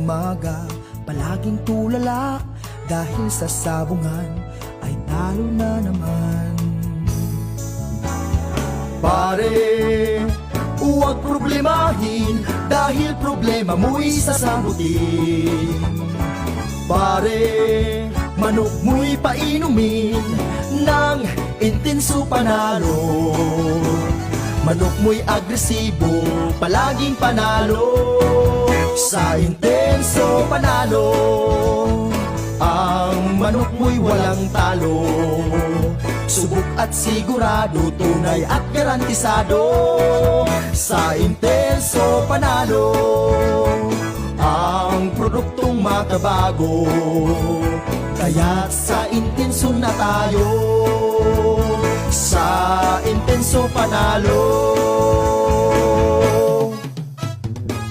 umaga, palaging tulala dahil sa sabungan ay talo na naman. Pare, huwag problemahin dahil problema mo'y sasagutin. Pare, manok mo'y painumin ng intenso panalo. Manok mo'y agresibo, palaging panalo. Sa intenso panalo, ang manok mo'y walang talo. Subok at sigurado, tunay at garantisado. Sa intenso panalo, ang produktong makabago. Kaya't sa intenso na tayo, sa intenso panalo.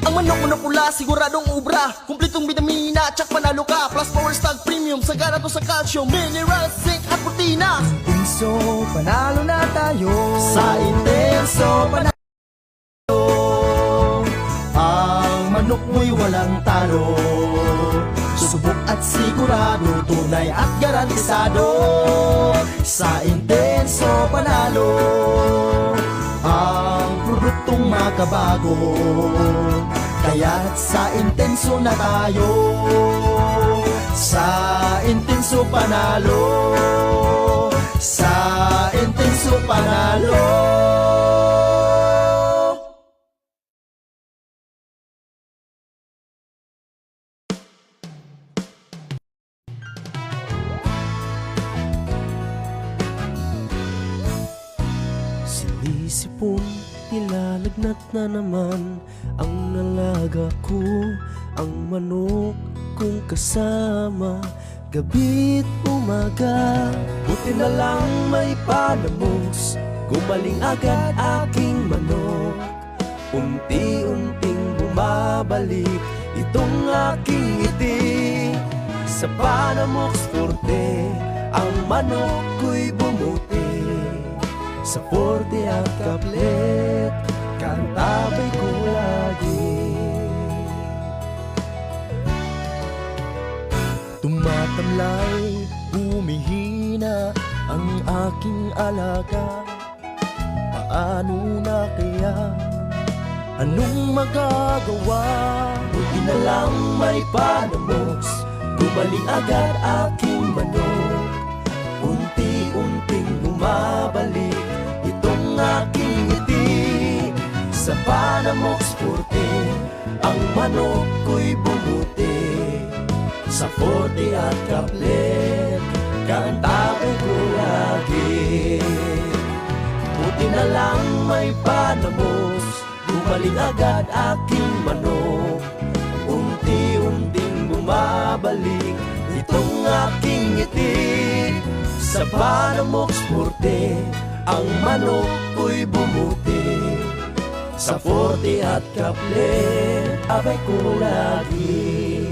Ang manok mo na pula, siguradong ubra, kumpletong vitamina, tsak panalo ka. Plus power stag premium, sagana to sa calcium, mineral, zinc at protina. Intenso panalo na tayo, sa intenso panalo. Ang manok mo'y walang talo. Subok at sigurado, tunay at garantisado. Sa intenso panalo, ang produktong makabago. Kaya't sa intenso na tayo, sa intenso panalo. Sa intenso panalo. Sinisipon, nilalagnat na naman ang nalaga ko, ang manok kong kasama, gabi't umaga. Buti na lang may panamos, gumaling agad aking manok. Unti-unting bumabalik itong aking ngiti. Sa Panamox Forte, ang manok ko'y bumuti. Sa Forte at Kaplet, kantabay ko lagi. Tumatamlay, humihina ang aking alaga. Paano na kaya? Anong magagawa? Buti na lang may Panamox, gumaling agad aking manok. Unti-unting bumabalik itong aking ngiti. Sa Panamox Forte, ang manok ko'y bumuti. Sa Forte at Kaplet, kantabay ko lagi. Buti na lang may Panamox, gumaling agad aking manok. Unti-unting bumabalik itong aking ngiti. Sa Panamox Forte, ang manok ko'y bumuti. Sa Forte at Kaplet, abay ko lagi.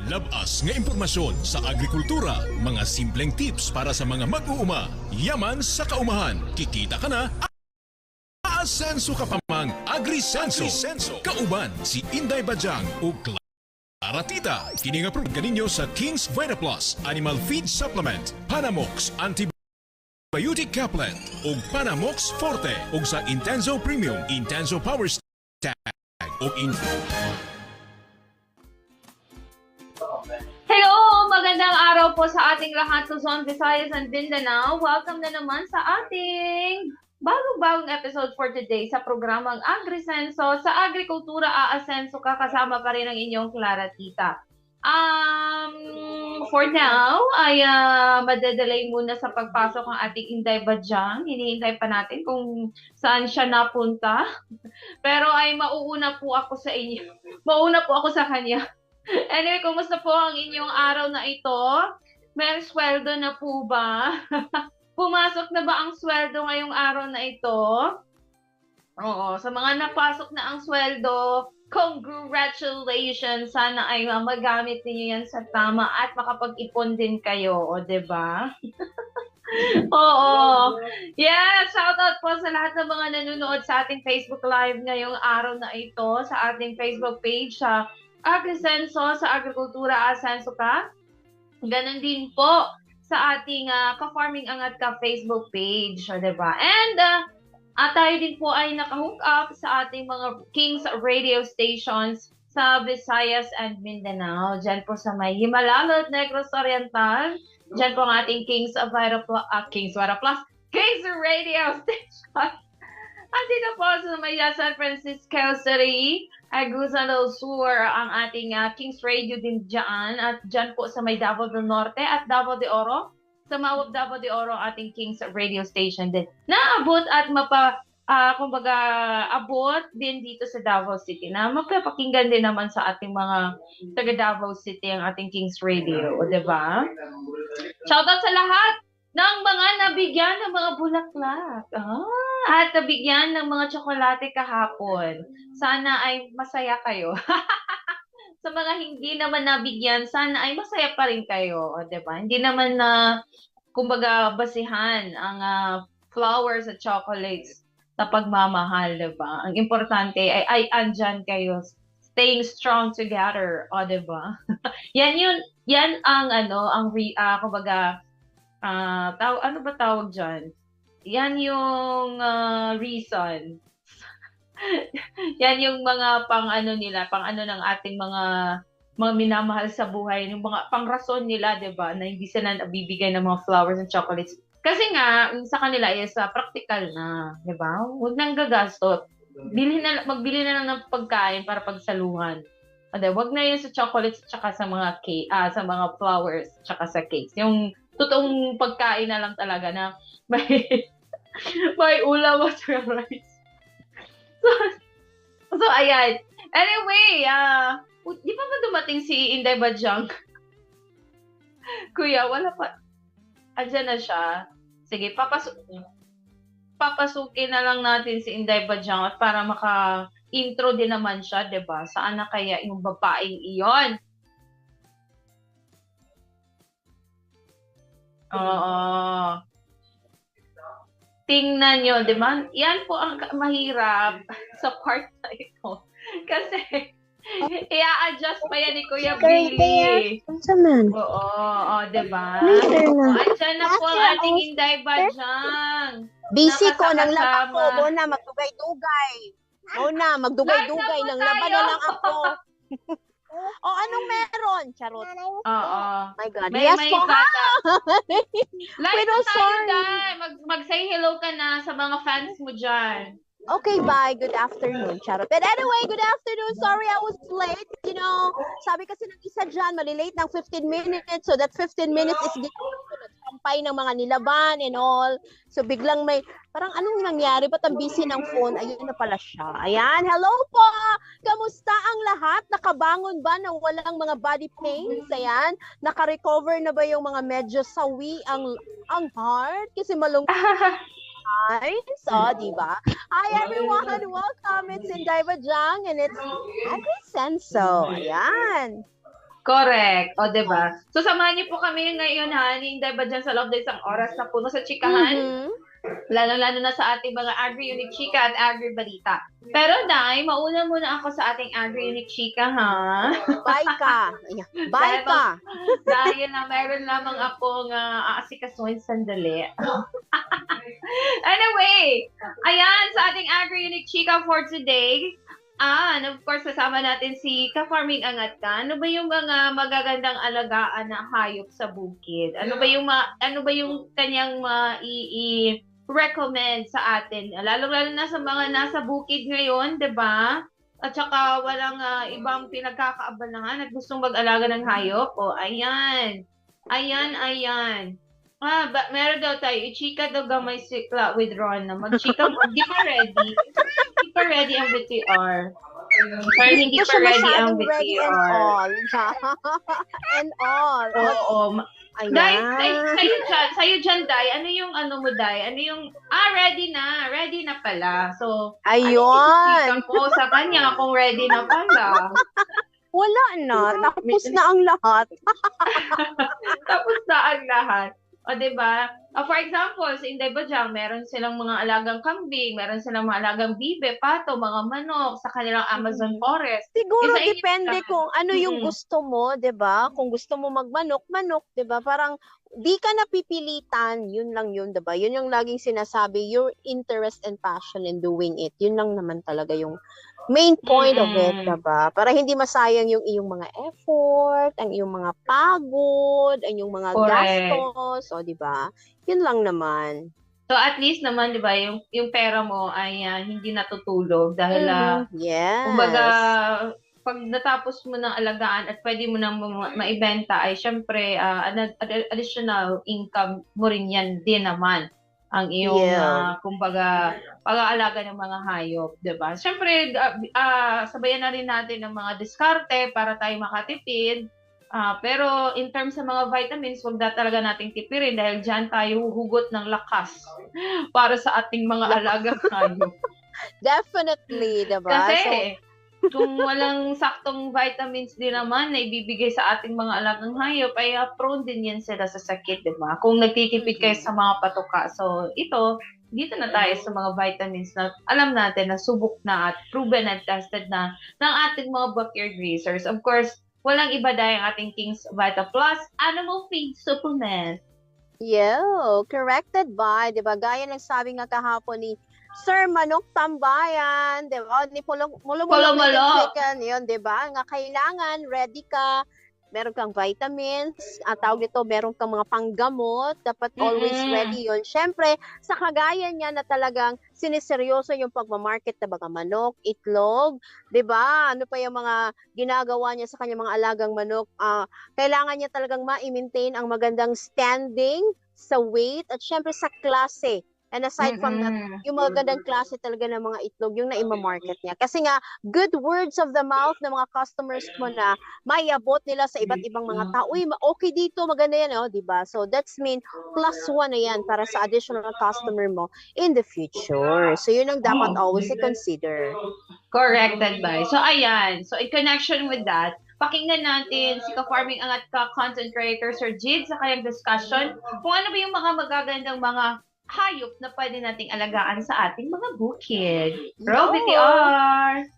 Labas nga impormasyon sa agrikultura, mga simpleng tips para sa mga mag-uuma. Yaman sa kaumahan, kikita ka na. Aasenso ka pa mang Agrisenso. Kauban si Inday Bajang o Clara Tita. Kini nga program kaninyo sa King's Vita Plus Animal Feed Supplement, Panamox Antibiotic Caplet o Panamox Forte o sa Intenso Premium, Intenso Power Stag o Hello! Magandang araw po sa ating lahat, Luzon, Visayas, and Mindanao. Welcome na naman sa ating bagong episode for today sa programang Agrisenso. Sa agrikultura, aasenso ka, kasama pa rin ang inyong Clara Tita. For now, ay madedelay muna sa pagpasok ng ating Inday Bajang. Hinihintay pa natin kung saan siya napunta. Pero ay mauuna po ako sa inyo. Mauna po ako sa kanya. Anyway, kumusta po ang inyong araw na ito? May sweldo na po ba? Pumasok na ba ang sweldo ngayong araw na ito? Oo, sa mga napasok na ang sweldo, congratulations! Sana ay magamit niyo yan sa tama at makapag-ipon din kayo, o 'di ba? Oo. Yeah, shoutout po sa lahat ng mga nanonood sa ating Facebook Live ngayong araw na ito, sa ating Facebook page sa Agrisenso, sa Agrikultura Asenso ka. Ganon din po sa ating Ka-Farming Angat Ka Facebook page, diba? And tayo din po ay nakahook up sa ating mga Kings radio stations sa Visayas and Mindanao. Diyan po sa may Himalalot, Negros Oriental. Diyan po ang ating Kings Radio Station. At dito po sa may San Francisco City, Agusan del Sur, ang ating Kings Radio din dyan. At dyan po sa may Davao del Norte at Davao de Oro. Sa Mawab Davao de Oro, ating Kings Radio Station din. Naabot at abot din dito sa Davao City na mapapakinggan din naman sa ating mga taga Davao City ang ating Kings Radio, o diba? Shoutout sa lahat ng mga nabigyan ng mga bulaklak. At nabigyan ng mga tsokolate kahapon. Sana ay masaya kayo. Sa mga hindi naman nabigyan, sana ay masaya pa rin kayo, o diba? Hindi naman kumbaga basihan ang flowers at chocolates sa pagmamahal, diba? Ang importante ay andyan kayo, staying strong together, o diba? Yan ang kumbaga, ano ba tawag dyan? Yan yung reason. Yan yung mga pang ano ng ating mga minamahal sa buhay, yung mga pang-rason nila, 'di ba? Na hindi sila nabibigay ng mga flowers and chocolates. Kasi nga sa kanila is practical na, 'di ba? Huwag nang gagastos. Magbili na lang ng pagkain para pagsaluhan. Huwag na 'yun sa chocolates at sa mga cake, sa mga flowers at sa cakes. Yung totoong pagkain na lang talaga na may ulam at rice. So, ayan. Anyway, di pa ba dumating si Inday Badyang? Kuya, wala pa. Andyan na siya. Sige, papasukin na lang natin si Inday Badyang at para maka-intro din naman siya, diba? Saan na kaya yung babaeng iyon? Oo. Tingnan nyo, di ba? Yan po ang mahirap sa part na ito. Kasi, i-adjust pa yan ni Kuya Billy. Oo, di ba? Andyan na po ang ating Inday Badyang. Busy ko, nang laban ko. Muna, magdugay-dugay. Magdugay-dugay. Nang laban na lang ako. Anong meron? Charot. Oo. My God. May Yes po, ha? Live na tayo, Day. Mag-say hello ka na sa mga fans mo dyan. Okay, bye. Good afternoon, Charot. But anyway, good afternoon. Sorry I was late. You know, sabi kasi ng isa dyan, malilate ng 15 minutes. So that 15 minutes is nagsampay ng mga nilaban and all. So biglang may, parang anong nangyari? Ba't ang busy ng phone? Ayun na pala siya. Ayan, hello po! Kamusta ang lahat? Nakabangon ba ng walang mga body pains? Ayan, naka-recover na ba yung mga medyo sawi ang heart? Kasi malungkot. Di ba? Hi everyone, welcome. It's Inday Badyang and it's Agrisenso. Ayan. Correct. O, diba? So, samahan niyo po kami ngayon, ha, ni Inday Badyang sa loob ng isang oras na puno sa chikahan. Lalo-lalo na sa ating mga Agri-Unique Chika at Agri-Balita. Pero, Day, mauna muna ako sa ating Agri-Unique Chika, ha? Bye ka. Bye ka. Dahil na meron lamang akong aasikasuhin sandali. Anyway, ayan, sa ating Agri-Unique Chika for today, and of course, kasama natin si Ka-Farming Angat Ka. Ano ba yung mga magagandang alagaan na hayop sa bukid? Ano ba yung kanyang recommend sa atin? Lalo-lalo na sa mga nasa bukid ngayon, 'di ba? At saka walang ibang pinagkakaabalahan at gustong mag-alaga ng hayop. O, ayan. Ayan. Meron daw tayo. I-chika daw gamay sikla with Ron na mag-chika mo. Di pa ready. Hindi pa ready ang VTR. Pero hindi pa ready ang VTR. And all. Oo. Day, sa'yo dyan, Day. Ano yung mo, Day? Ano yung, ready na. Ready na pala. So, ayun. Ko sa kanya kung ready na pala. Wala na. Tapos na ang lahat. Tapos na ang lahat. O, diba? For example, sa Inday Bajang, meron silang mga alagang kambing, meron silang mga alagang bibe, pato, mga manok sa kanilang Amazon forest. Siguro Isa inyo depende naman. kung ano yung gusto mo, 'di ba? Kung gusto mo magmanok, manok, 'di ba? Parang di ka napipilitan, yun lang yun, 'di ba? Yun yung laging sinasabi, your interest and passion in doing it. Yun lang naman talaga yung main point of it, 'di ba? Para hindi masayang yung iyong mga effort, ang iyong mga pagod, ang iyong mga Correct. gastos, o 'di ba? Yun lang naman. So at least naman, 'di ba, yung pera mo ay hindi natutulog dahil Yes. kumbaga pag natapos mo ng alagaan at pwede mo nang maibenta ay syempre additional income mo rin yan din naman ang iyong kumbaga pag-aalaga ng mga hayop, 'di ba? Syempre sabayan na rin natin ng mga diskarte para tayo makatipid. Pero in terms sa mga vitamins, wag na talaga nating tipirin dahil diyan tayo huhugot ng lakas para sa ating mga alagang hayop. Definitely, 'di ba? Kasi kung walang saktong vitamins din naman na ibibigay sa ating mga alagang hayop, ay prone din yan sila sa sakit, di ba? Kung nagtitipid kayo sa mga patuka. So, dito na tayo sa mga vitamins na alam natin na subok na at proven and tested na ng ating mga backyard racers. Of course, walang iba dahil ang ating King's Vita Plus Animal Feed Supplement. Corrected by, 'di ba? Gaya ng sabi nga kahapon ni Sir Manok Tambayan, 'di ba? Ni Mulumulok chicken, 'yun, 'di ba? Nga kailangan ready ka, meron kang vitamins, tawag nito, meron kang mga panggamot, dapat always ready 'yun. Syempre, sa kagaya niya na talagang siniseryoso yung pagmamarket ng mga manok, itlog, 'di ba? Ano pa yung mga ginagawa niya sa kanyang mga alagang manok? Kailangan niya talagang ma-maintain ang magandang standing sa weight at syempre sa klase. And aside from that, yung magandang klase talaga ng mga itlog, yung na-ima-market niya. Kasi nga, good words of the mouth ng mga customers mo na maiabot nila sa iba't ibang mga tao. Uy, okay dito, maganda yan, oh, diba? So, that's mean +1 na yan para sa additional customer mo in the future. So, yun ang dapat always i-consider. Corrected by. So, ayan. So, in connection with that, pakinggan natin si ka-farming angat ka-content creator Sir Jid sa kanyang discussion kung ano ba yung mga magagandang mga hayop na pwede nating alagaan sa ating mga bukid. Roll BTR!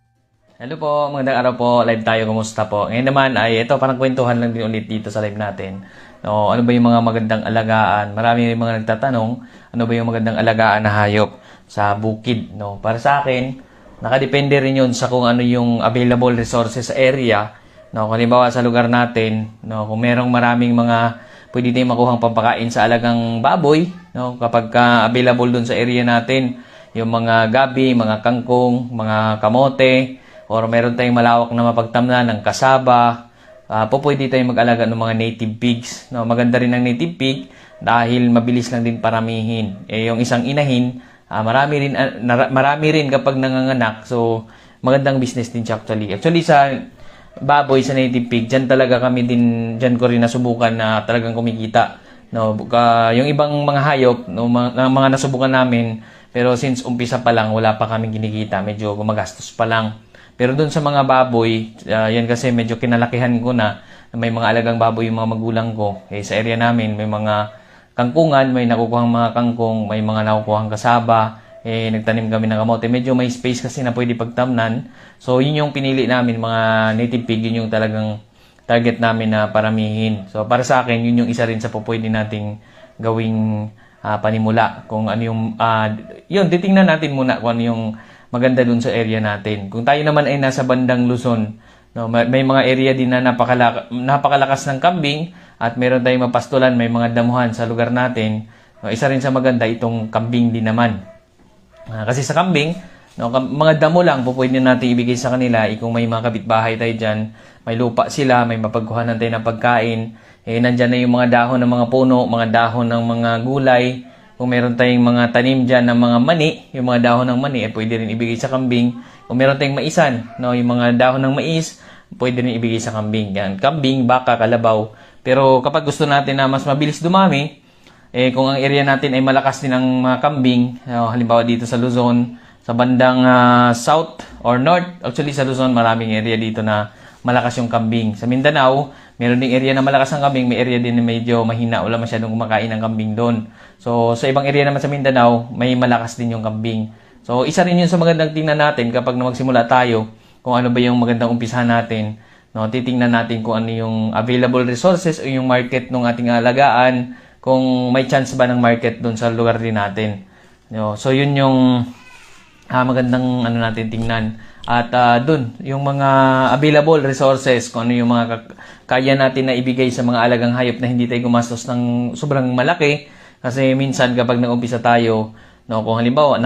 Hello po, magandang araw po. Live tayo, kumusta po? Ngayon naman ay ito, parang kwentuhan lang din ulit dito sa live natin. No, ano ba yung mga magandang alagaan? Marami rin mga nagtatanong, ano ba yung magandang alagaan na hayop sa bukid? No, para sa akin, nakadepende rin yun sa kung ano yung available resources sa area. No, kung halimbawa sa lugar natin, no, kung merong maraming mga pwede tayong makuhang pampakain sa alagang baboy, no, kapag available dun sa area natin, yung mga gabi, mga kangkong, mga kamote, or meron tayong malawak na mapagtamnan ng kasaba, pwede tayong mag-alaga ng mga native pigs. No, maganda rin ang native pig dahil mabilis lang din paramihin. Yung isang inahin, marami rin kapag nanganganak. So, magandang business din siya actually. Actually, sa baboy, sa native pig, dyan ko rin nasubukan na talagang kumikita. No, yung ibang mga hayop, no, mga nasubukan namin, pero since umpisa pa lang, wala pa kaming kinikita, medyo gumagastos pa lang. Pero doon sa mga baboy, yan kasi medyo kinalakihan ko na may mga alagang baboy yung mga magulang ko. Sa area namin, may mga kangkungan, may nakukuhang mga kangkong, may mga nakukuhang kasaba, nagtanim kami ng kamote. Medyo may space kasi na pwede pagtamnan. So, yun yung pinili namin, mga native pig, yun yung talagang target namin na paramihin. So, para sa akin, yun yung isa rin sa pwede nating gawing panimula. Kung ano yung, yun, titingnan natin muna kung ano yung maganda dun sa area natin. Kung tayo naman ay nasa bandang Luzon, no, may mga area din na napakalakas ng kambing at meron tayong mapastulan, may mga damuhan sa lugar natin. No, isa rin sa maganda itong kambing din naman. Kasi sa kambing, no, mga damo lang, pwede natin ibigay sa kanila. Kung may mga kapitbahay tayo dyan, may lupa sila, may mapagkuhanan tayo ng pagkain. Nandyan na yung mga dahon ng mga puno, mga dahon ng mga gulay. Kung meron tayong mga tanim dyan ng mga mani, yung mga dahon ng mani, pwede rin ibigay sa kambing. Kung meron tayong maisan, no, yung mga dahon ng mais, pwede rin ibigay sa kambing. Yan, kambing, baka, kalabaw. Pero kapag gusto natin na mas mabilis dumami, kung ang area natin ay malakas din ng mga kambing, halimbawa dito sa Luzon, sa bandang south or north, actually sa Luzon, maraming area dito na malakas yung kambing. Sa Mindanao, meron ding area na malakas ang kambing, may area din na medyo mahina, wala masyadong kumakain ng kambing doon. So, sa ibang area naman sa Mindanao, may malakas din yung kambing. So, isa rin yun sa magandang tingnan natin kapag na magsimula tayo, kung ano ba yung magandang umpisahan natin. No, titingnan natin kung ano yung available resources o yung market ng ating alagaan, kung may chance ba ng market doon sa lugar din natin. No, so, yun yung magandang ano natin tingnan. At dun, yung mga available resources, kung ano yung mga kaya natin na ibigay sa mga alagang hayop na hindi tayo gumastos ng sobrang malaki. Kasi minsan kapag nag-umpisa tayo, no, kung halimbawa,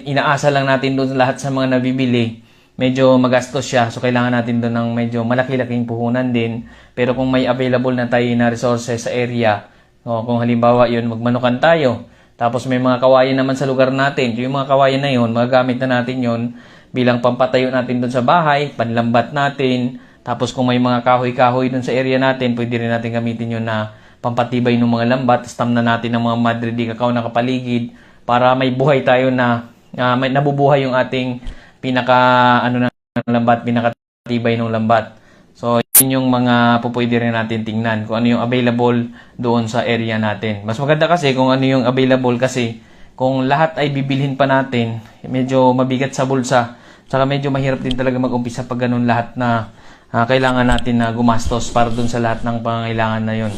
inaasa lang natin doon lahat sa mga nabibili, medyo magastos siya. So, kailangan natin doon ng medyo malaki-laking puhunan din. Pero kung may available na tayo na resources sa area, no, kung halimbawa yun, magmanukan tayo, tapos may mga kawayan naman sa lugar natin, yung mga kawayan na yun, magagamit na natin yun bilang pampatayo natin doon sa bahay, panlambat natin. Tapos kung may mga kahoy-kahoy doon sa area natin, pwede rin natin gamitin yun na pampatibay ng mga lambat. Stam na natin ng mga madre di kakao na kapaligid para may buhay tayo na may nabubuhay yung ating ng lambat, pinakatibay ng lambat. So, yun yung mga pupwede rin natin tingnan kung ano yung available doon sa area natin. Mas maganda kasi kung ano yung available kasi kung lahat ay bibilhin pa natin, medyo mabigat sa bulsa. Saka medyo mahirap din talaga mag-umpisa pag ganun lahat na kailangan natin na gumastos para dun sa lahat ng pangangailangan na yun.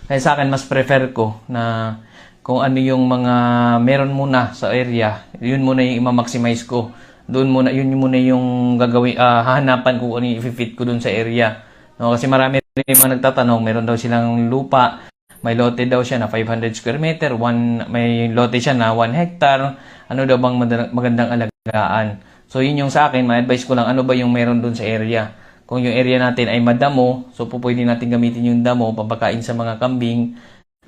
Kaya sa akin, mas prefer ko na kung ano yung mga meron muna sa area, yun muna yung i-maximize ko. Doon muna, yun muna yung gagawin, hahanapan ko ano yung i-fit ko dun sa area. No, kasi marami rin mga nagtatanong, meron daw silang lupa, may lote daw siya na 500 square meter, may lote siya na 1 hectare, ano daw bang magandang alagaan. So, yun yung sa akin, ma-advise ko lang ano ba yung meron dun sa area. Kung yung area natin ay madamo, so pwede natin gamitin yung damo, papakain sa mga kambing,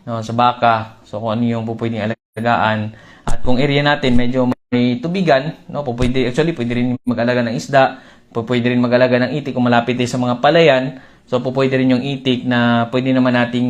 no, sa baka, so kung ano yung pwede alagaan. At kung area natin medyo may tubigan, no, pwede rin mag-alaga ng isda, pwede rin mag-alaga ng itik kung malapit sa mga palayan. So, pwede rin yung itik na pwede naman nating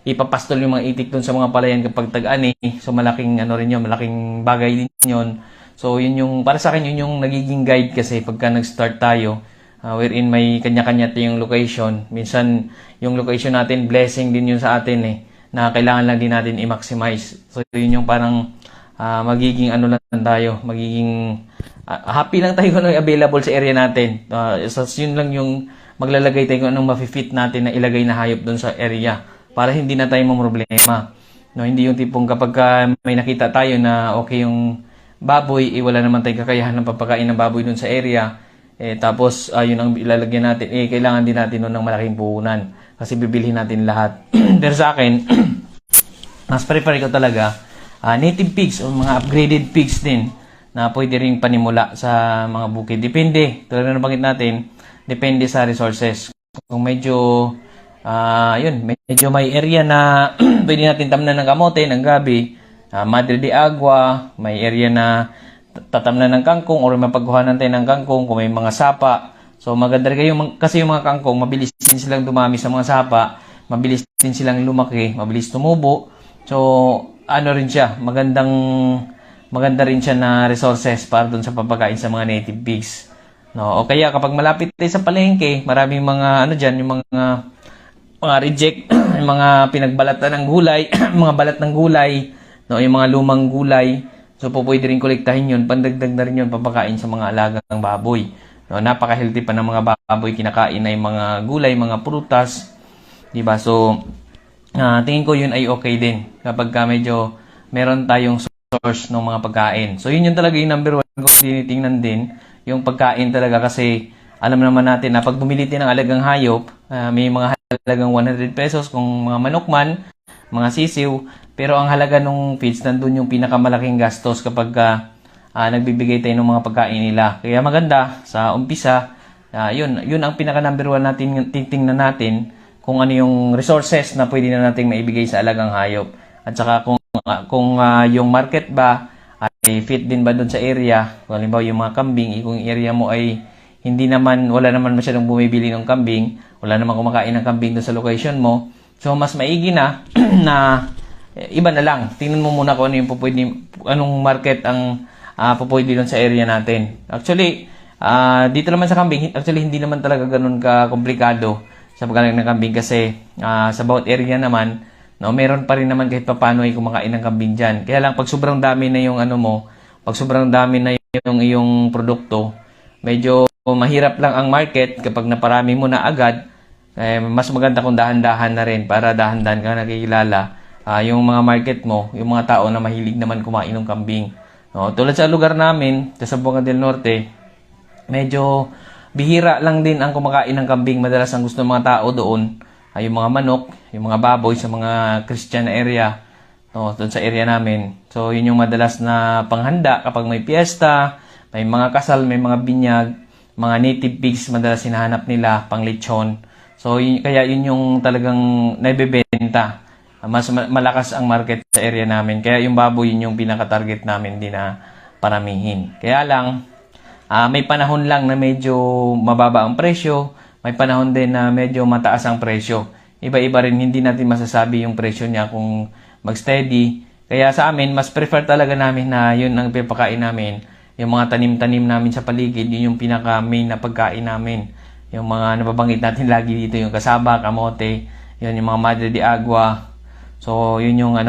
ipapastol yung mga itik dun sa mga palayan kapag tag-ani. So, malaking malaking bagay din yun. So, yun yung, para sa akin, yun yung nagiging guide kasi pagka nag-start tayo, wherein may kanya-kanya tayong location. Minsan, yung location natin, blessing din yun sa atin na kailangan lang din natin i-maximize. So, yun yung parang magiging lang tayo, magiging happy lang tayo kung ano available sa area natin. So, yun lang yung maglalagay tayo kung anong mafi-fit natin na ilagay na hayop doon sa area para hindi na tayo mamroblema. No, hindi yung tipong kapag may nakita tayo na okay yung baboy, wala naman tayong kakayahan ng papakain ng baboy doon sa area. Tapos, yun ang ilalagyan natin. Kailangan din natin nun ng malaking puhunan kasi bibilhin natin lahat. Pero sa akin, mas prefer ko talaga native pigs o mga upgraded pigs din na pwede rin panimula sa mga bukid. Depende, tulad na nabanggit natin, depende sa resources. Kung medyo, medyo may area na pwede natin tamnan ng kamote, ng gabi, madre de agua, may area na tatamnan ng kangkong or mapagkuhanan tayo ng kangkong kung may mga sapa. So maganda rin kasi yung mga kangkong, mabilis din silang dumami sa mga sapa, mabilis din silang lumaki, mabilis tumubo. So rin siya, maganda rin siya na resources para dun sa papakain sa mga native pigs. No, o kaya kapag malapit tayo sa palengke, maraming mga yung mga reject, yung mga pinagbalatan ng gulay, mga balat ng gulay, no, yung mga lumang gulay. So, pwede rin kolektahin yun. Pandagdag na rin yun papakain sa mga alagang baboy. No, napaka-healthy pa ng mga baboy. Kinakain ay mga gulay, mga prutas. Diba? So, tingin ko yun ay okay din. Kapag medyo meron tayong source ng mga pagkain. So, yun talaga yung number 1 kung tinitingnan din. Yung pagkain talaga kasi alam naman natin na pag bumili din ng alagang hayop, may mga halagang 100 pesos kung mga manok man, mga sisiw. Pero ang halaga ng feeds, nandun yung pinakamalaking gastos kapag nagbibigay tayo ng mga pagkain nila. Kaya maganda, sa umpisa, yun ang pinaka number 1 natin, titingnan natin kung ano yung resources na pwede na natin maibigay sa alagang hayop. At saka kung yung market ba, ay fit din ba doon sa area. Kung halimbawa yung mga kambing, kung yung area mo ay wala naman masyadong bumibili ng kambing, wala naman kumakain ng kambing doon sa location mo, so mas maigi na na iba na lang. Tingnan mo muna kung ano yung anong market ang pupwede doon sa area natin. Actually, Dito naman sa kambing, actually hindi naman talaga ganun ka-komplikado sa pagkain ng kambing kasi sa bawat area naman, no, meron pa rin naman kahit papaano ay kumakain ng kambing dyan. Kaya lang, pag sobrang dami na yung ano mo, pag sobrang dami na yung iyong produkto, medyo mahirap lang ang market kapag naparami mo na agad. Mas maganda kung dahan-dahan na rin para dahan-dahan ka nakikilala yung mga market mo, yung mga tao na mahilig naman kumain ng kambing. No, tulad sa lugar namin, sa Zamboanga del Norte, medyo bihira lang din ang kumakain ng kambing. Madalas ang gusto ng mga tao doon ay yung mga manok, yung mga baboy sa mga Christian area, no, doon sa area namin. So, yun yung madalas na panghanda kapag may piyesta, may mga kasal, may mga binyag, mga native pigs madalas hinahanap nila, pang lechon. So, kaya yun yung talagang naibebenta. Mas malakas ang market sa area namin. Kaya yung baboy, yun yung pinaka-target namin din na paramihin. Kaya lang, may panahon lang na medyo mababa ang presyo. May panahon din na medyo mataas ang presyo. Iba-iba rin, hindi natin masasabi yung presyo niya kung mag-steady. Kaya sa amin, mas prefer talaga namin na yun ang pipakain namin. Yung mga tanim-tanim namin sa paligid, yun yung pinaka-main na pagkain namin. Yung mga nababanggit natin lagi dito, yung kasaba, kamote, yun yung mga madre de agua. So, yun yung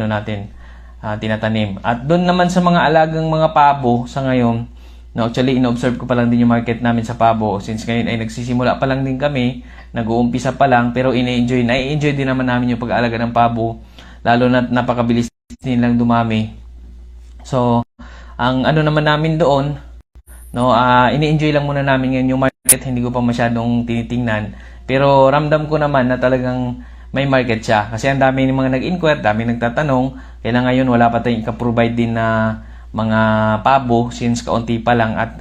natin tinatanim. At doon naman sa mga alagang mga pabo sa ngayon, no, actually, ino-observe ko pa lang din yung market namin sa pabo. Since ngayon ay nagsisimula pa lang din kami, nag-uumpisa pa lang, pero nai-enjoy din naman namin yung pag-aalaga ng pabo. Lalo na napakabilis nilang dumami. So, ang ano naman namin doon, no, ini-enjoy lang muna namin ngayon yung market, hindi ko pa masyadong tinitingnan. Pero ramdam ko naman na talagang may market siya. Kasi ang dami ng mga nag-inquire, dami nagtatanong. Kaya ngayon wala pa tayong ika-provide din na mga pabo since kaunti pa lang. At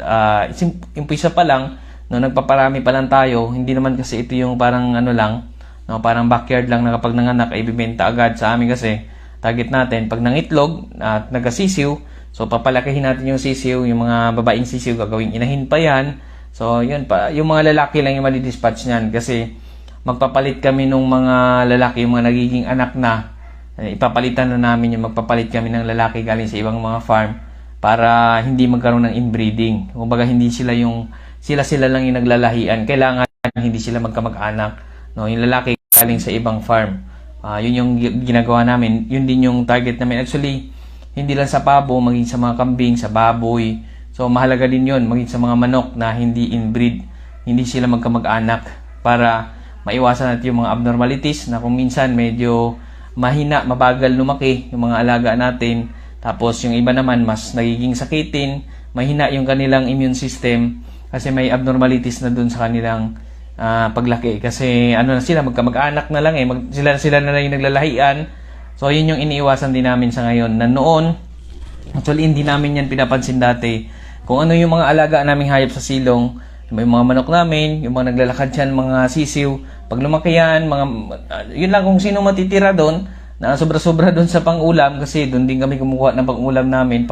umpisa pa lang, no, nagpaparami pa lang tayo. Hindi naman kasi ito yung parang ano lang, no, parang backyard lang na kapag nanganak ay ibibenta agad. Sa amin kasi, target natin, pag nangitlog at nagkasisiw, so papalakihin natin yung sisiw, yung mga babaeng sisiw, gagawing inahin pa yan. So, yun pa. Yung mga lalaki lang yung mali-dispatch niyan kasi magpapalit kami nung mga lalaki, yung mga nagiging anak na. Ipapalitan na namin yung magpapalit kami ng lalaki galing sa ibang mga farm para hindi magkaroon ng inbreeding. Kumbaga, hindi sila lang yung naglalahian. Kailangan hindi sila magkamag-anak. No, yung lalaki galing sa ibang farm. Yun yung ginagawa namin. Yun din yung target namin. Actually, hindi lang sa pabo, maging sa mga kambing, sa baboy. So, mahalaga din yun, maging sa mga manok na hindi inbreed, hindi sila magkamag-anak para maiwasan natin yung mga abnormalities na kung minsan medyo mahina, mabagal lumaki yung mga alaga natin. Tapos, yung iba naman, mas nagiging sakitin, mahina yung kanilang immune system kasi may abnormalities na dun sa kanilang paglaki. Kasi, ano na sila, magkamag-anak na lang sila na lang yung naglalahian. So, yun yung iniiwasan din namin sa ngayon. Na noon, actually, hindi namin yan pinapansin dati. Kung ano yung mga alaga naming hayop sa silong, may mga manok namin, yung mga naglalakad dyan, mga sisiw. Pag lumaki yan, yun lang kung sino matitira doon, na sobra-sobra doon sa pang-ulam, kasi doon din kami kumukuha ng pang-ulam namin,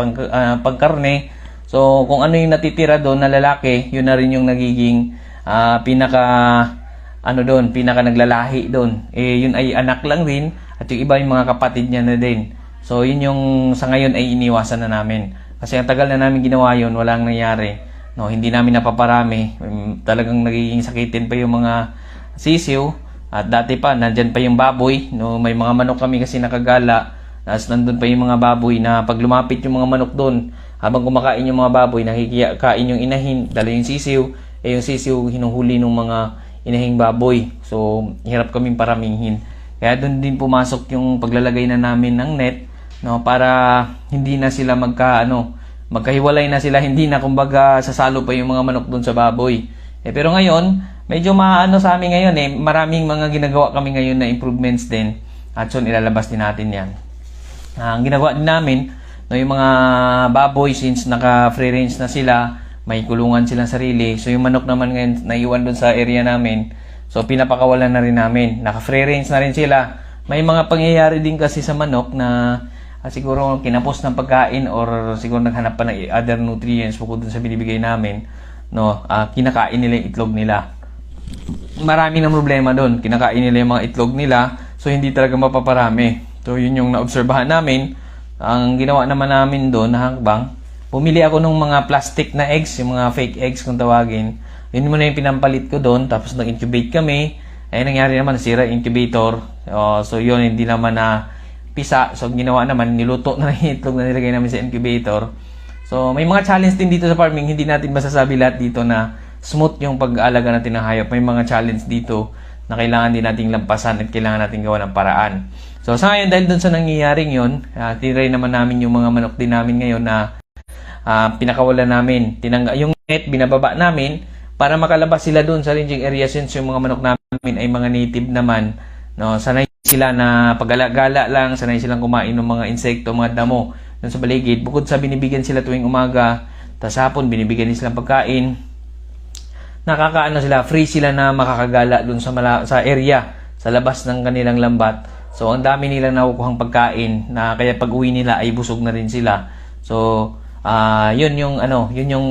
pang-karne. So, kung ano yung natitira doon na lalaki, yun na rin yung nagiging pinaka naglalahi doon. Yun ay anak lang din, at yung iba yung mga kapatid niya na din. So, yun yung sa ngayon ay iniwasan na namin. Kasi ang tagal na namin ginawa yun, walang nangyari. No, hindi namin napaparami. Talagang nagiging sakitin pa yung mga sisiw. At dati pa, nandyan pa yung baboy. No, may mga manok kami kasi nakagala. Tapos nandun pa yung mga baboy na pag lumapit yung mga manok doon, habang kumakain yung mga baboy, nakikikain yung inahin, dala yung sisiw. Yung sisiw hinuhuli ng mga inahing baboy. So, hirap kaming paramihin. Kaya doon din pumasok yung paglalagay na namin ng net, no, para hindi na sila magkahiwalay na sila, hindi na kumbaga sasalo pa yung mga manok doon sa baboy. Pero ngayon, medyo maano sa amin ngayon maraming mga ginagawa kami ngayon na improvements din. At soon ilalabas din natin yan. Ang ginagawa din namin, no, yung mga baboy, since naka-free range na sila, may kulungan silang sarili. So yung manok naman ngayon naiwan doon sa area namin. So pinapakawalan na rin namin. Naka-free range na rin sila. May mga pangyayari din kasi sa manok na siguro kinapos ng pagkain or siguro naghanap pa ng other nutrients bukod dun sa binibigay namin, no, kinakain nila yung itlog nila. Marami ng problema doon. Kinakain nila yung mga itlog nila, so hindi talaga mapaparami. So yun yung naobserbahan namin. Ang ginawa naman namin doon na hakbang, bumili ako ng mga plastic na eggs, yung mga fake eggs kung tawagin. Yun muna yung pinampalit ko doon, tapos nag-incubate kami. Ay nangyari naman, nasira yung incubator. So yun, hindi naman na pisa. So ginawa naman, niluto na yung itlog na nilagay namin sa incubator. So may mga challenge din dito sa farming, hindi natin masasabi lahat dito na smooth yung pag-aalaga natin ng hayop. May mga challenge dito na kailangan din nating lampasan at kailangan nating gawa ng paraan. So sa ngayon, dahil dun sa nangyayaring yun, tinry naman namin yung mga manok din namin ngayon na pinakawalan namin. Yung net, binababa namin para makalabas sila dun sa ranging area since yung mga manok namin ay mga native naman. No, sanay sila na pag-gala lang, sanay silang kumain ng mga insekto, mga damo dun sa baligid. Bukod sa binibigyan sila tuwing umaga, tas hapon binibigyan din silang pagkain. Nakakaano sila, free sila na makakagala dun sa area, sa labas ng kanilang lambat. So ang dami nilang nakukuhang pagkain na kaya pag-uwi nila ay busog na rin sila. So yun yung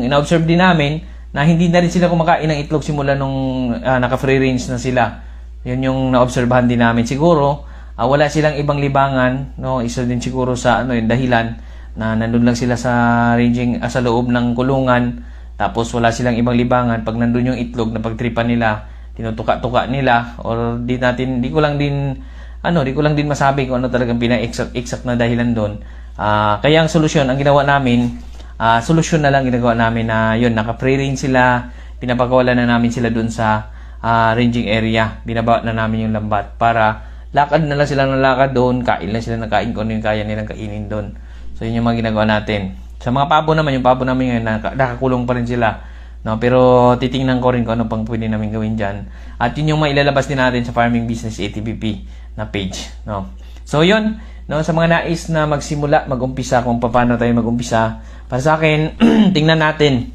ina-observe din namin na hindi na rin sila kumakain ng itlog simula nung naka-free range na sila. Yun yung na-obserbahan din namin. Siguro wala silang ibang libangan, no? Isa din siguro sa yung dahilan na nandun lang sila sa ranging sa loob ng kulungan, tapos wala silang ibang libangan. Pag nandun yung itlog na pagtripan nila, tinutuka-tuka nila, or di ko lang din masabi kung ano talagang pina-exact na dahilan doon. Kaya ang solusyon, ang ginawa namin, solusyon na lang ginagawa namin na yun, naka-free range sila, pinapagawalan na namin sila dun sa ranging area, binabawa na namin yung lambat para lakad na lang sila ng lakad doon, kain lang sila ng kain kung ano yung kaya nilang kainin doon. So yun yung mga ginagawa natin. Sa mga pabo naman, yung pabo namin ngayon, nakakulong pa rin sila. No, pero titingnan ko rin kung ano pang pwede namin gawin dyan. At yun yung mailalabas din natin sa Farming Business ATBP na page. No? So yun, no, sa mga nais na magsimula, mag-umpisa, kung paano tayo mag-umpisa, para sa akin, tingnan natin,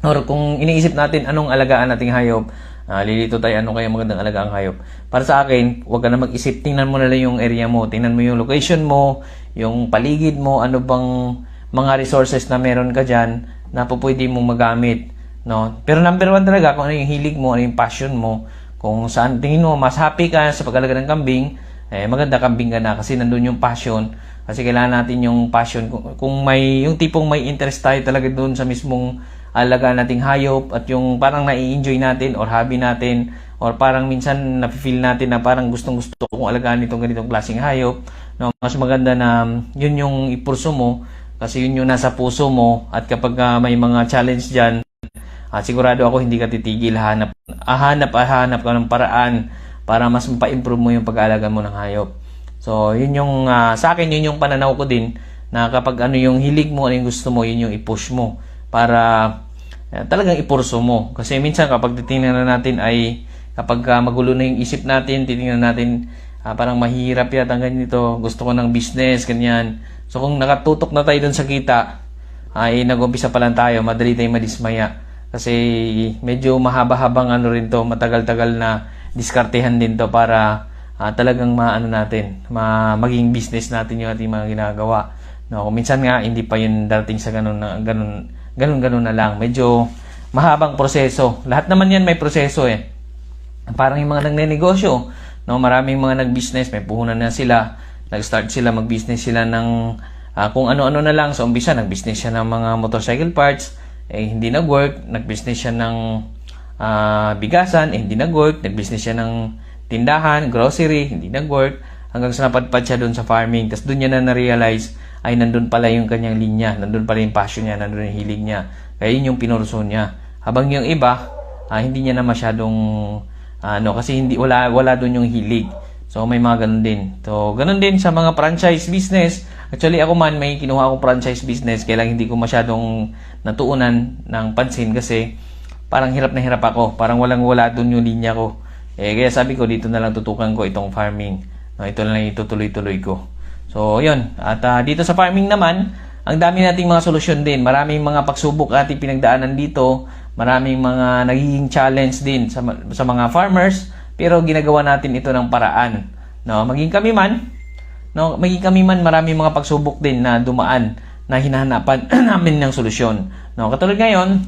or kung iniisip natin anong alagaan nating hayop, lilito tayo ano kaya magandang alagaan hayop. Para sa akin, huwag ka na mag-isip, tingnan mo na lang yung area mo, tingnan mo yung location mo, yung paligid mo, ano bang mga resources na meron ka dyan na pwede mong magamit. No? Pero number one talaga, kung ano yung hilig mo, ano yung passion mo, kung saan tingin mo mas happy ka sa pag-alaga ng kambing, maganda kambing ka na kasi nandun yung passion. Kasi kailangan natin yung passion. Kung may yung tipong may interest tayo talaga doon sa mismong alaga nating hayop at yung parang nai-enjoy natin or hobby natin or parang minsan nafe-feel natin na parang gustong-gusto kong alagaan itong ganitong klaseng hayop, no, mas maganda na yun yung ipurso mo kasi yun yung nasa puso mo at kapag may mga challenge diyan, sigurado ako hindi ka titigil, hanap ka ng paraan para mas mapa-improve mo yung pag-aalaga mo ng hayop. So, yun yung, sa akin, yun yung pananaw ko din, na kapag ano yung hilig mo, ano yung gusto mo, yun yung i-push mo, para talagang ipurso mo. Kasi minsan kapag titingnan na natin ay, kapag magulo na yung isip natin, titingnan natin, parang mahirap yata ang ganito, gusto ko ng business, ganyan. So, kung nakatutok na tayo dun sa kita, ay nag-umpisa pa lang tayo, madali tayong madismaya. Kasi medyo mahaba-habang rin to, matagal-tagal na diskartehan din to para talagang maging business natin yung ating mga ginagawa. No, kung minsan nga hindi pa yun darating sa ganun na lang. Medyo mahabang proseso. Lahat naman yan may proseso eh. Parang yung mga nagnenegosyo, no, maraming mga nag-business, may puhunan na sila, nag-start sila, mag-business sila ng kung ano-ano na lang. Sa umpisa, nag-business siya ng mga motorcycle parts, hindi nag-work. Nag-business siya ng bigasan, hindi nag-work. Nag-business siya ng tindahan, grocery, hindi nag-work, hanggang sa napadpad siya doon sa farming. Tapos doon niya na na-realize, ay nandun pala yung kanyang linya, nandun pala yung passion niya, nandun yung hilig niya. Kaya yun yung pinurso niya. Habang yung iba, hindi niya na masyadong, kasi wala doon yung hilig. So may mga ganun din. So ganun din sa mga franchise business. Actually ako man, may kinuha akong franchise business, kaya lang hindi ko masyadong natuunan ng pansin kasi parang hirap na hirap ako. Parang wala doon yung linya ko. Kaya sabi ko, dito na lang tutukan ko itong farming. No, ito na lang itutuloy-tuloy ko. So, yun. At dito sa farming naman, ang dami nating mga solusyon din. Maraming mga pagsubok ating pinagdaanan dito. Maraming mga nagiging challenge din sa mga farmers. Pero ginagawa natin ito ng paraan. No, maging kami man, maraming mga pagsubok din na dumaan na hinahanapan namin ng solusyon. No, katulad ngayon,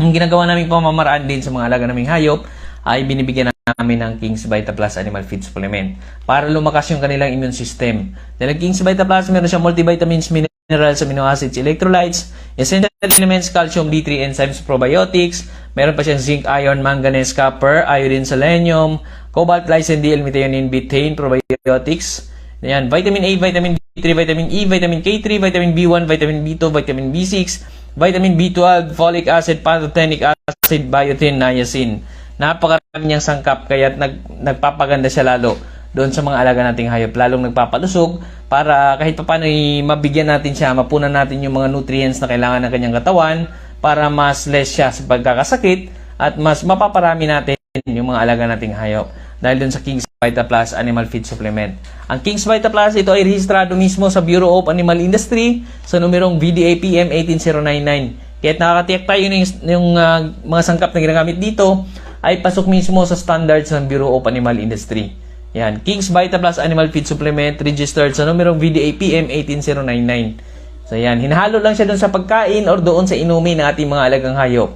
ang ginagawa namin pamamaraan din sa mga alaga naming hayop ay binibigyan namin ng King's Vita Plus Animal Feed Supplement para lumakas yung kanilang immune system. Dahil King's Vita Plus, meron siyang multivitamins, minerals, amino acids, electrolytes, essential elements, calcium, D3 enzymes, probiotics. Meron pa siyang zinc, iron, manganese, copper, iodine, selenium, cobalt, lysine, DL, methionine, betaine, probiotics. Ayan, vitamin A, vitamin D3, vitamin E, vitamin K3, vitamin B1, vitamin B2, vitamin B6, vitamin B12, folic acid, pantothenic acid, biotin, niacin. Napakarami niyang sangkap kaya nagpapaganda siya lalo doon sa mga alaga nating hayop, lalong nagpapalusog para kahit papaano mabigyan natin siya, mapunan natin yung mga nutrients na kailangan ng kanyang katawan para mas less siya sa pagkakasakit at mas mapaparami natin yung mga alaga nating hayop dahil doon sa King's Vita Plus Animal Feed Supplement. Ang King's Vita Plus, ito ay rehistrado mismo sa Bureau of Animal Industry sa numerong VDA-PM 18099. Kahit nakakatiyak tayo yung mga sangkap na ginagamit dito ay pasok mismo sa standards ng Bureau of Animal Industry. Yan, King's Vita Plus Animal Feed Supplement registered sa numerong VDA-PM 18099. So yan, hinahalo lang siya doon sa pagkain or doon sa inumin ng ating mga alagang hayop.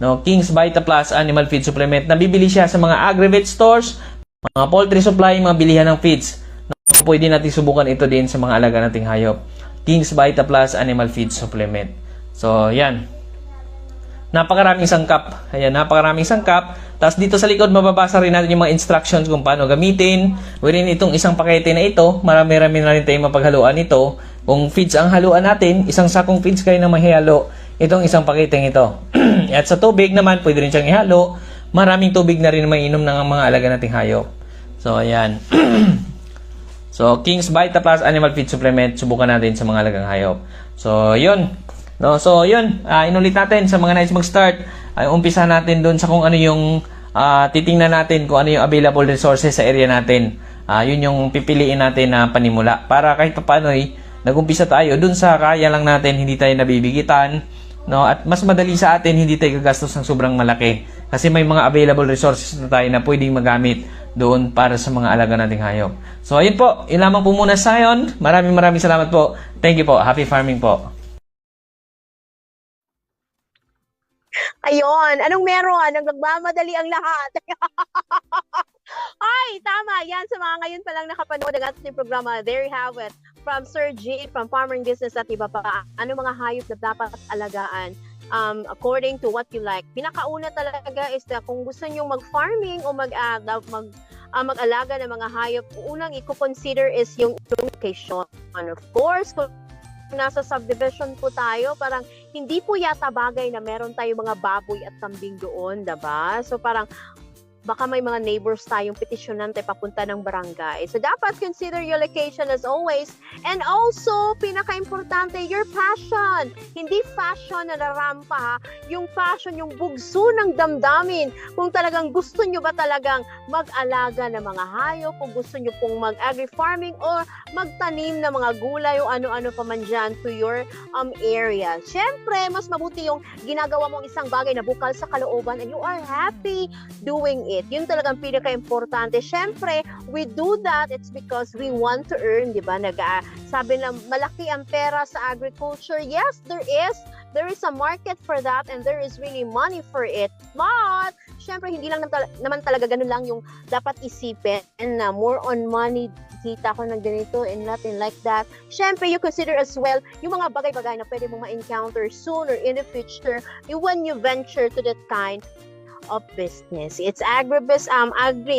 No, King's Vita Plus Animal Feed Supplement, nabibili siya sa mga agri-vet stores, mga poultry supply, mga bilihan ng feeds. No, pwede natin subukan ito din sa mga alaga nating hayop. King's Vita Plus Animal Feed Supplement. So, yan. Napakaraming sangkap. Ayan, napakaraming sangkap. Tapos dito sa likod, mababasa rin natin yung mga instructions kung paano gamitin. Within itong isang pakete na ito, marami-rami na rin tayong mapaghaluan ito. Kung feeds ang haluan natin, isang sakong feeds kayo na mahihalo, itong isang paketeng ito. At sa tubig naman, pwede rin siyang ihalo. Maraming tubig na rin mainom ng mga alaga nating hayop. So, ayan. So, King's Vita Plus Animal Feed Supplement, subukan natin sa mga alagang hayop. So, yun. No, so, yun. Inulit natin sa mga nais mag-start. Umpisa natin doon sa kung ano yung titingnan natin kung ano yung available resources sa area natin. Yun yung pipiliin natin na panimula. Para kahit paano nag-umpisa tayo doon sa kaya lang natin, hindi tayo nabibigitan. No, at mas madali sa atin, hindi tayo gagastos ng sobrang malaki. Kasi may mga available resources na tayo na pwedeng magamit doon para sa mga alaga nating hayop. So, ayun po. Yun lamang po muna sa ngayon. Maraming salamat po. Thank you po. Happy farming po. Ayun, anong meron? Nagmamadali ang lahat. Ay, tama. Yan, sa mga ngayon pa lang nakapanood ng ating programa, there you have it. From Sir G, from Farming Business at iba pa. Ano mga hayop na dapat alagaan according to what you like. Pinakauna talaga is na kung gusto nyo mag-farming o mag-alaga ng mga hayop, unang i-consider is yung location. Of course, kung nasa subdivision po tayo, parang hindi po yata bagay na meron tayo mga baboy at kambing doon, diba? So parang baka may mga neighbors tayong petisyonan tayo papunta ng barangay. So dapat consider your location as always. And also, pinaka-importante, your passion. Hindi fashion na narampa ha. Yung passion, yung bugso ng damdamin. Kung talagang gusto nyo ba talagang mag-alaga ng mga hayop, kung gusto nyo pong mag-agri-farming or magtanim ng mga gulay o ano-ano pa man dyan to your area. Siyempre, mas mabuti yung ginagawa mong isang bagay na bukal sa kalooban and you are happy doing it. Yun talagang pinaka-importante. Siyempre, we do that, it's because we want to earn, di ba? Sabi na malaki ang pera sa agriculture. Yes, there is a market for that and there is really money for it. But, siyempre, hindi lang naman talaga ganun lang yung dapat isipin and more on money, kita ko ng ganito and nothing like that. Siyempre, you consider as well yung mga bagay-bagay na pwede mong ma-encounter soon or in the future when you venture to that kind of business. It's agri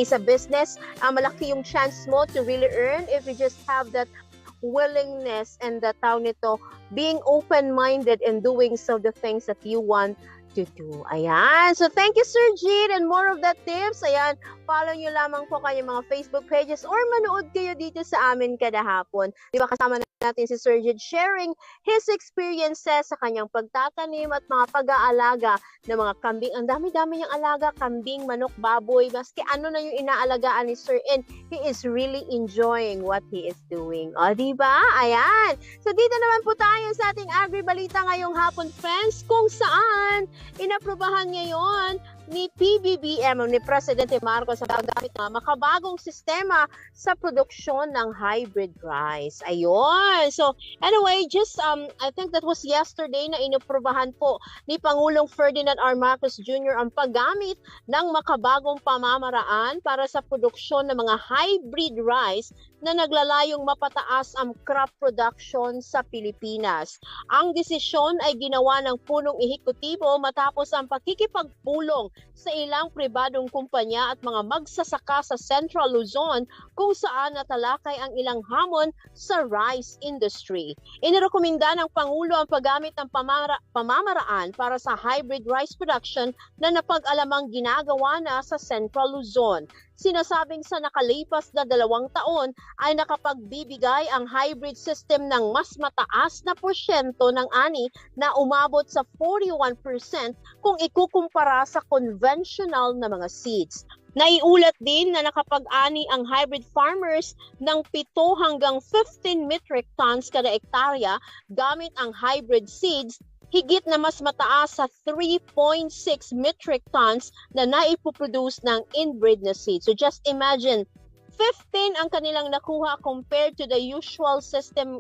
is a business. Malaki yung chance mo to really earn if you just have that willingness and the tawag nito, being open-minded and doing so the things that you want to do. Ayan. So, thank you, Sir Jean, and more of that tips. Ayan. Follow nyo lamang po kanyang mga Facebook pages or manood kayo dito sa amin kada hapon. Di ba kasama natin si Sir Jean sharing his experiences sa kanyang pagtatanim at mga pag-aalaga ng mga kambing. Ang dami-dami niyang alaga, kambing, manok, baboy, maski ano na yung inaalagaan ni Sir, and he is really enjoying what he is doing. O, di ba? Ayan. So, dito naman po tayo sa ating Agri Balita ngayong hapon, friends, kung saan inaprubahan ngayon ni PBBM o ni Presidente Marcos sa paggamit ng makabagong sistema sa produksyon ng hybrid rice. Ayun. So, anyway, just I think that was yesterday na inaprubahan po ni Pangulong Ferdinand R. Marcos Jr. ang paggamit ng makabagong pamamaraan para sa produksyon ng mga hybrid rice na naglalayong mapataas ang crop production sa Pilipinas. Ang desisyon ay ginawa ng punong ehekutibo matapos ang pakikipagpulong sa ilang pribadong kumpanya at mga magsasaka sa Central Luzon kung saan natalakay ang ilang hamon sa rice industry. Inirekomenda ng Pangulo ang paggamit ng pamamaraan para sa hybrid rice production na napag-alamang ginagawa na sa Central Luzon. Sinasabing sa nakalipas na 2 taon ay nakapagbibigay ang hybrid system ng mas mataas na porsyento ng ani na umabot sa 41% kung ikukumpara sa conventional na mga seeds. Naiulat din na nakapag-ani ang hybrid farmers ng 7 hanggang 15 metric tons kada ektarya gamit ang hybrid seeds, higit na mas mataas sa 3.6 metric tons na naipoproduce ng inbred na seeds. So just imagine, 15 ang kanilang nakuha compared to the usual system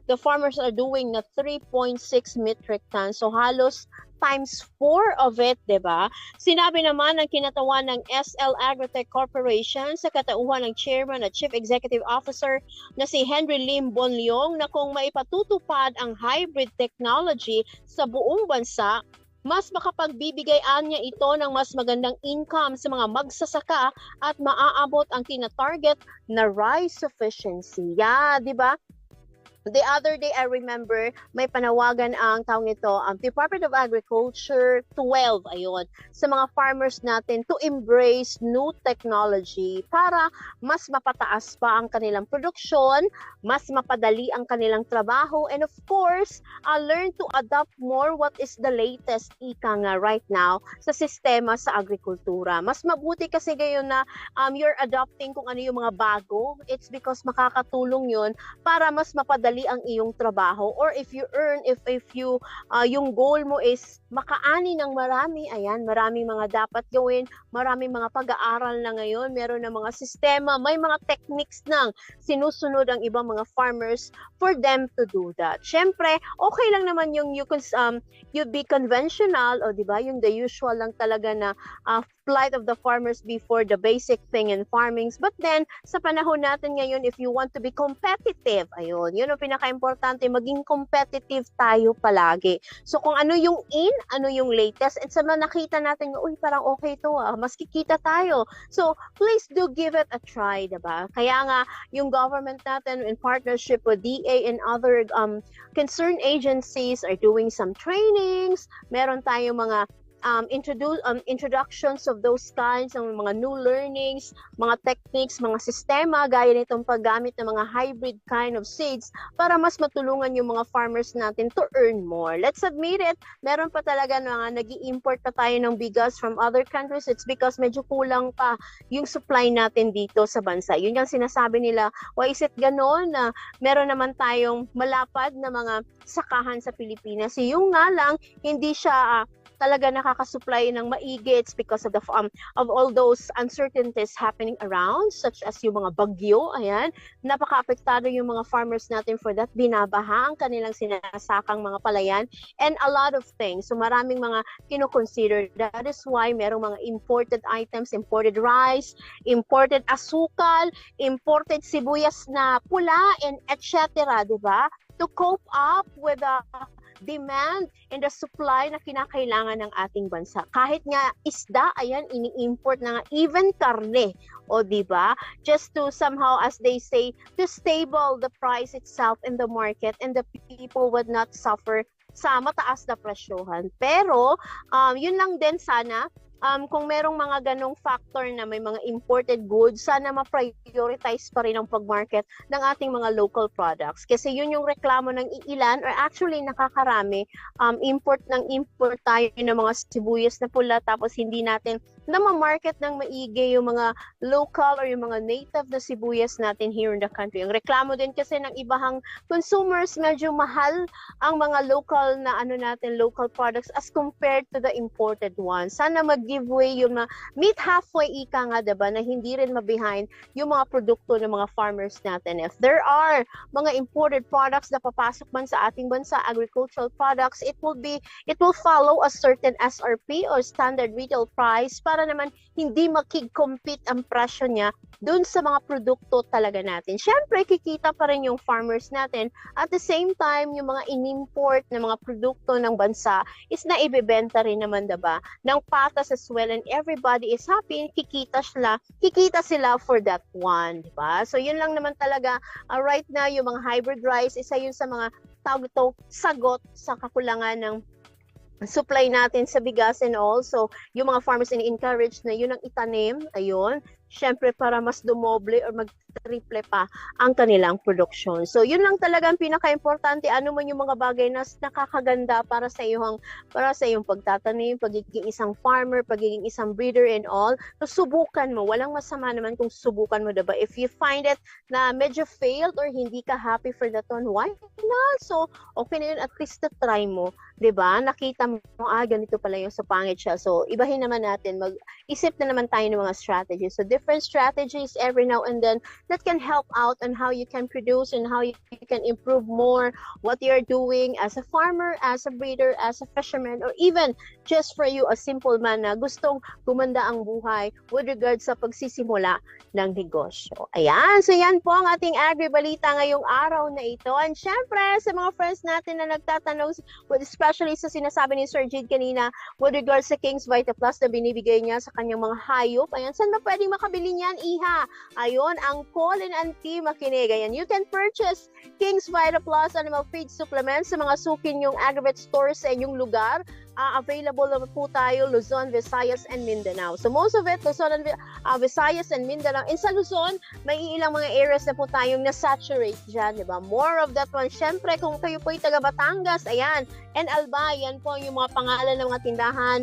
the farmers are doing na 3.6 metric tons. So halos times 4 of it, diba? Sinabi naman ng kinatawan ng SL Agritech Corporation sa katauhan ng Chairman at Chief Executive Officer na si Henry Lim Bonleong na kung maipatutupad ang hybrid technology sa buong bansa, mas makapagbibigay niya ito ng mas magandang income sa mga magsasaka at maaabot ang tina-target na rice sufficiency. Yeah, di ba? The other day, I remember, may panawagan ang tawag nito, Department of Agriculture 12, ayun, sa mga farmers natin to embrace new technology para mas mapataas pa ang kanilang produksyon, mas mapadali ang kanilang trabaho, and of course, learn to adopt more what is the latest ika nga right now sa sistema sa agrikultura. Mas mabuti kasi ngayon na you're adopting kung ano yung mga bago. It's because makakatulong yun para mas mapadali ang iyong trabaho, or if you yung goal mo is makaani ng marami, ayan, maraming mga dapat gawin, maraming mga pag-aaral na ngayon, meron na mga sistema, may mga techniques nang sinusunod ang ibang mga farmers for them to do that. Syempre, okay lang naman yung you be conventional, o di ba, yung the usual lang talaga na plight of the farmers before, the basic thing in farmings. But then, sa panahon natin ngayon, if you want to be competitive, ayun, yun ang pinaka-importante, maging competitive tayo palagi. So, kung ano yung ano yung latest, and sa mga nakita natin, uy, parang okay to, mas kikita tayo. So, please do give it a try, diba? Kaya nga, yung government natin in partnership with DA and other concerned agencies are doing some trainings. Meron tayong mga introductions of those kinds ng mga new learnings, mga techniques, mga sistema gaya nitong paggamit ng mga hybrid kind of seeds para mas matulungan yung mga farmers natin to earn more. Let's admit it, meron pa talaga na nag-i-import pa tayo ng bigas from other countries. It's because medyo kulang pa yung supply natin dito sa bansa. Yun yung sinasabi nila, why is it ganon na meron naman tayong malapad na mga sakahan sa Pilipinas? Yung nga lang, hindi siya talaga nakakasupply ng maigi. It's because of all those uncertainties happening around, such as yung mga bagyo, ayan, napaka-apektado yung mga farmers natin for that, binabaha ang kanilang sinasakang mga palayan, and a lot of things. So maraming mga kino-consider. That is why merong mga imported items, imported rice, imported asukal, imported sibuyas na pula, and etc., di ba? To cope up with the demand and the supply na kinakailangan ng ating bansa. Kahit nga isda, ayan, ini-import na nga, even karne, o diba? Just to somehow, as they say, to stable the price itself in the market and the people would not suffer sa mataas na presyohan. Pero, yun lang din sana, kung merong mga ganong factor na may mga imported goods, sana ma-prioritize pa rin ang pag-market ng ating mga local products. Kasi yun yung reklamo ng ilan, or actually nakakarami, import tayo ng mga sibuyas na pula, tapos hindi natin na ma-market ng maigi yung mga local or yung mga native na sibuyas natin here in the country. Ang reklamo din kasi ng ibang consumers, medyo mahal ang mga local na local products as compared to the imported ones. Sana mag-giveaway yung meet halfway ika nga, diba, na hindi rin ma-behind yung mga produkto ng mga farmers natin. If there are mga imported products na papasok man sa ating bansa, agricultural products, it will follow a certain SRP or standard retail price para naman hindi makig-compete ang presyo niya dun sa mga produkto talaga natin. Siyempre, kikita pa rin yung farmers natin. At the same time, yung mga in-import na mga produkto ng bansa is na ibebenta rin naman, diba, ng patas as well, and everybody is happy, kikita sila for that one, diba? So yun lang naman talaga, right now, yung mga hybrid rice, isa yun sa mga sagot sa kakulangan ng supply natin sa bigas, and also yung mga farmers in-encourage na yun ang itanim, ayun, syempre para mas dumoble or mag-triple pa ang kanilang produksyon. So yun lang talaga ang pinaka-importante, ano man yung mga bagay na nakakaganda para sa iyong pagtatanim, pagiging isang farmer, pagiging isang breeder and all. So subukan mo, walang masama naman kung subukan mo, diba? If you find it na medyo failed or hindi ka happy for that one, why not? So okay na yun, at least try mo, diba? Nakita mo, ganito pala yung sa pangit siya. So ibahin naman natin, mag-isip na naman tayo ng mga strategies. So different strategies every now and then that can help out on how you can produce and how you can improve more what you're doing as a farmer, as a breeder, as a fisherman, or even just for you, a simple man na gustong gumanda ang buhay with regards sa pagsisimula ng negosyo. Ayan, so yan po ang ating agri-balita ngayong araw na ito. And syempre, sa mga friends natin na nagtatanong, especially sa sinasabi ni Sir Jade kanina with regards sa King's Vita Plus na binibigay niya sa kanyang mga hayop, ayan, saan ba pwedeng makabili niyan, Iha? Ayun, ang Colin and T makinig. Ayan, you can purchase King's Vita Plus Animal Feed Supplements sa mga sukin yung Agribet stores sa inyong lugar. Available na po tayo Luzon, Visayas, and Mindanao. So most of it, Luzon and Visayas and Mindanao. In sa Luzon, may ilang mga areas na po tayong na-saturate dyan, diba? More of that one. Siyempre, kung kayo po ay taga Batangas, ayan, and Albay, yan po yung mga pangalan ng mga tindahan.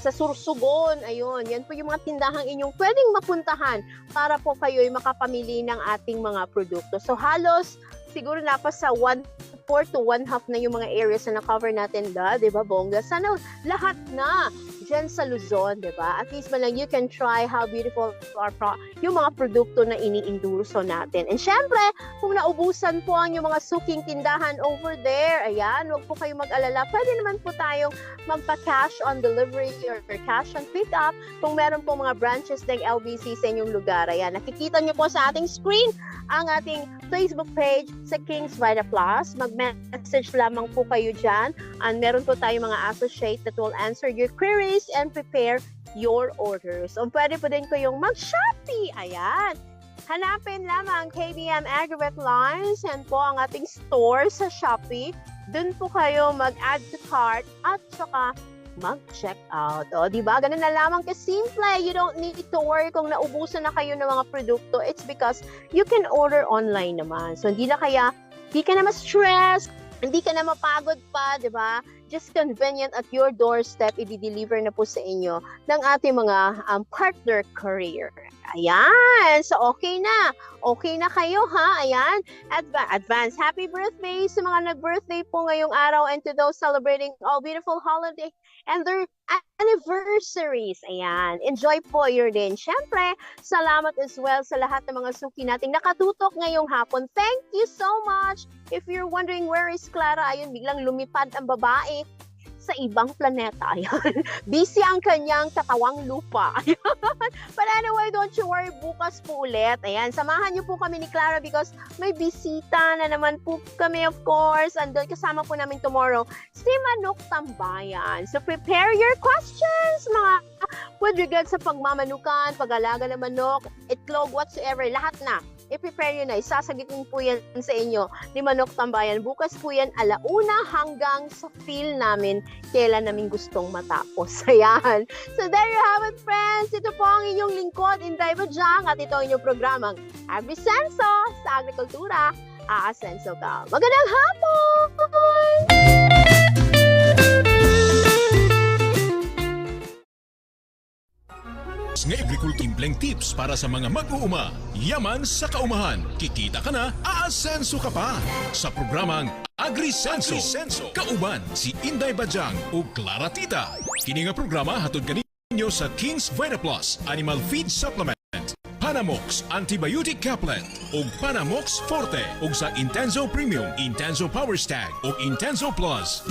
Sa Sursugon, ayun, yan po yung mga tindahan inyong pwedeng mapuntahan para po kayo ay makapamili ng ating mga produkto. So halos, siguro napasa 1/4 to 1/2 na yung mga areas na na-cover natin, di ba, Bongga? Sana lahat na dyan sa Luzon, di ba? At least man lang you can try how beautiful are yung mga produkto na ini-endorso natin. And syempre, kung naubusan po ang yung mga suking tindahan over there, ayan, huwag po kayong mag-alala. Pwede naman po tayong magpa-cash on delivery or cash on pick-up kung meron po mga branches ng LBC sa inyong lugar. Ayan, nakikita nyo po sa ating screen ang ating Facebook page sa King's Vita Plus. Mag-message lamang po kayo dyan. And meron po tayong mga associate that will answer your queries and prepare your orders. O pwede po din kayong mag-Shopee. Ayan. Hanapin lamang KBM Agribet Lines. Yan po ang ating store sa Shopee. Doon po kayo mag-add to cart at saka mag-check out. O, di ba? Ganun na lamang kasimple. You don't need to worry kung naubusan na kayo ng mga produkto. It's because you can order online naman. So, hindi ka na ma-stress, hindi ka na mapagod pa, di ba? Just convenient at your doorstep, i-deliver na po sa inyo ng ating mga partner courier. Ayan! So, okay na. Okay na kayo, ha? Ayan. Advance happy birthday sa mga nag-birthday po ngayong araw and to those celebrating all beautiful holiday and their anniversaries. Ayan. Enjoy po your din. Siyempre, salamat as well sa lahat ng mga suki nating nakatutok ngayong hapon. Thank you so much. If you're wondering where is Clara, ayun, biglang lumipad ang babae sa ibang planeta. Ayan. Busy ang kanyang katawang lupa. Ayan. But anyway, don't you worry, bukas po ulit. Ayan, samahan niyo po kami ni Clara because may bisita na naman po kami, of course. Andun, kasama po namin tomorrow si Manok Tambayan. So prepare your questions, mga with regards sa pagmamanukan, pag-alaga ng manok, itlog, whatsoever, lahat na. I-prepare nyo na. Isasagitin po yan sa inyo ni Manok Tambayan. Bukas po yan 1:00 hanggang sa feel namin kailan namin gustong matapos. Ayan. So there you have it, friends. Ito po ang inyong lingkod, Inday Bajang, at ito ang inyong programang Agrisenso sa Agrikultura. Aasenso ka. Magandang hapon! Focus nga agrikultura, simpleng tips para sa mga mag-uuma. Yaman sa kaumahan, kikita ka na, aasenso ka pa. Sa programang Agrisenso, kauban si Inday Bajang o Clara Tita. Kini nga programa hatod kaninyo sa King's Vita Plus Animal Feed Supplement, Panamox Antibiotic Caplet ug Panamox Forte ug sa Intenso Premium, Intenso Power Stag ug Intenso Plus.